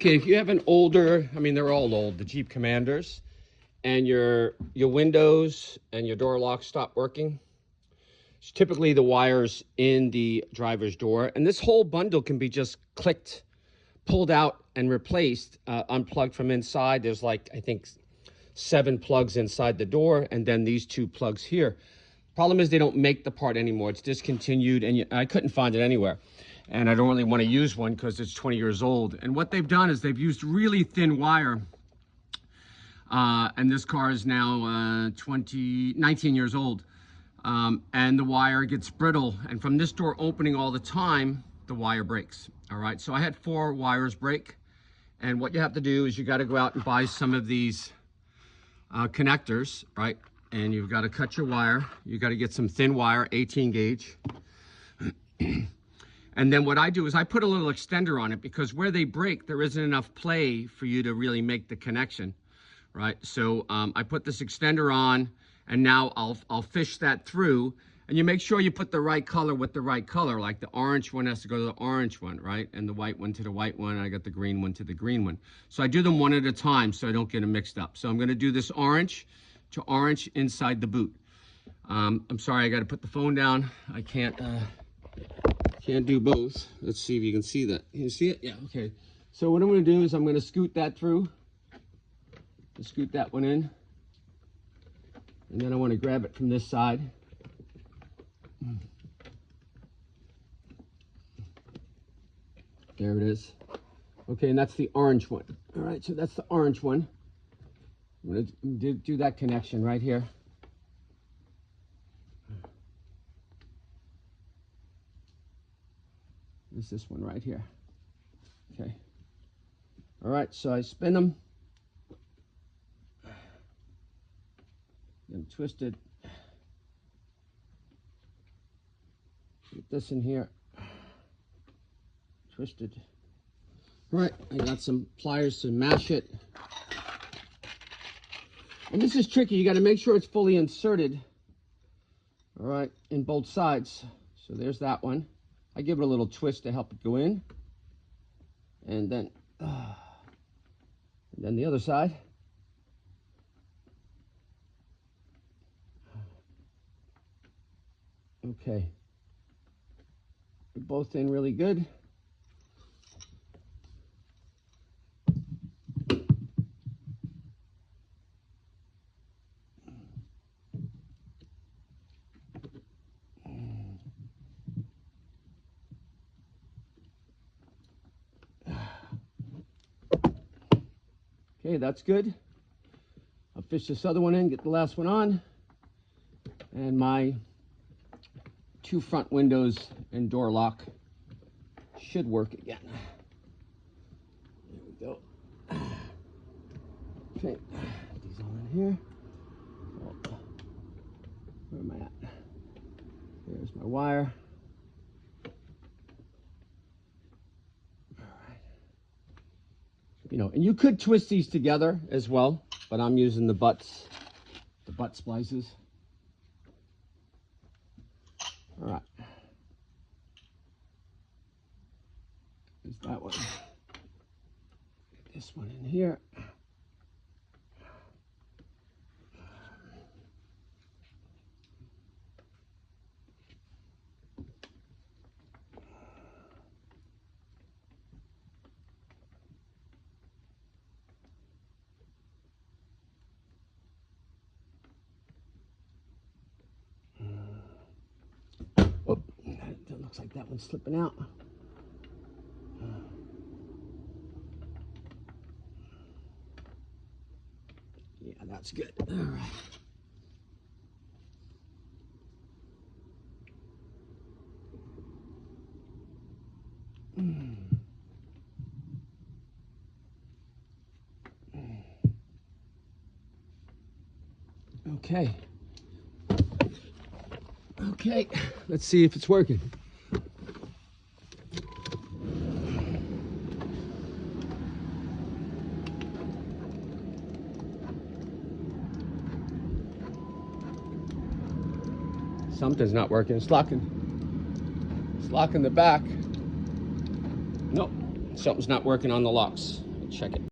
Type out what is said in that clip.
Okay, if you have an older, I mean, they're all old, the Jeep Commanders, and your windows and your door locks stop working, it's typically the wires in the driver's door. And this whole bundle can be just clicked, pulled out, and replaced, unplugged from inside. There's like, I think, 7 plugs inside the door, and then these 2 plugs here. Problem is they don't make the part anymore. It's discontinued, and I couldn't find it anywhere. And I don't really want to use one because it's 20 years old. And what they've done is they've used really thin wire. And this car is now 19 years old. And the wire gets brittle. And from this door opening all the time, the wire breaks. All right, so I had 4 wires break. And what you have to do is you got to go out and buy some of these connectors, right? And you've got to cut your wire. You got to get some thin wire, 18 gauge. And then what I do is I put a little extender on it because where they break, there isn't enough play for you to really make the connection, right? So I put this extender on, and now I'll fish that through. And you make sure you put the right color with the right color, like the orange one has to go to the orange one, right? And the white one to the white one, and I got the green one to the green one. So I do them one at a time so I don't get them mixed up. So I'm gonna do this orange to orange inside the boot. I'm sorry, I gotta put the phone down. I can't do both. Let's see if you can see that. Can you see it? Yeah, okay. So what I'm gonna do is I'm gonna scoot that through. Scoot that one in. And then I wanna grab it from this side. There it is. Okay, and that's the orange one. All right, so that's the orange one. I'm gonna do that connection right here. Is this one right here. Okay. All right, so I spin them. Then twist it. Get this in here. Twist it. All right, I got some pliers to mash it. And this is tricky. You got to make sure it's fully inserted. All right, in both sides. So there's that one. I give it a little twist to help it go in. And then the other side. Okay. They're both in really good. Okay, that's good. I'll fish this other one in, get the last one on. And my 2 front windows and door lock should work again. There we go. Okay, put these all in here. Oh, where am I at? There's my wire. You know, and you could twist these together as well, but I'm using the butt splices. All right. There's that one. Get this one in here. Oh, that looks like that one's slipping out. Yeah, that's good. All right. Okay. Okay, let's see if it's working. Something's not working. It's locking. It's locking the back. Nope, something's not working on the locks. check it.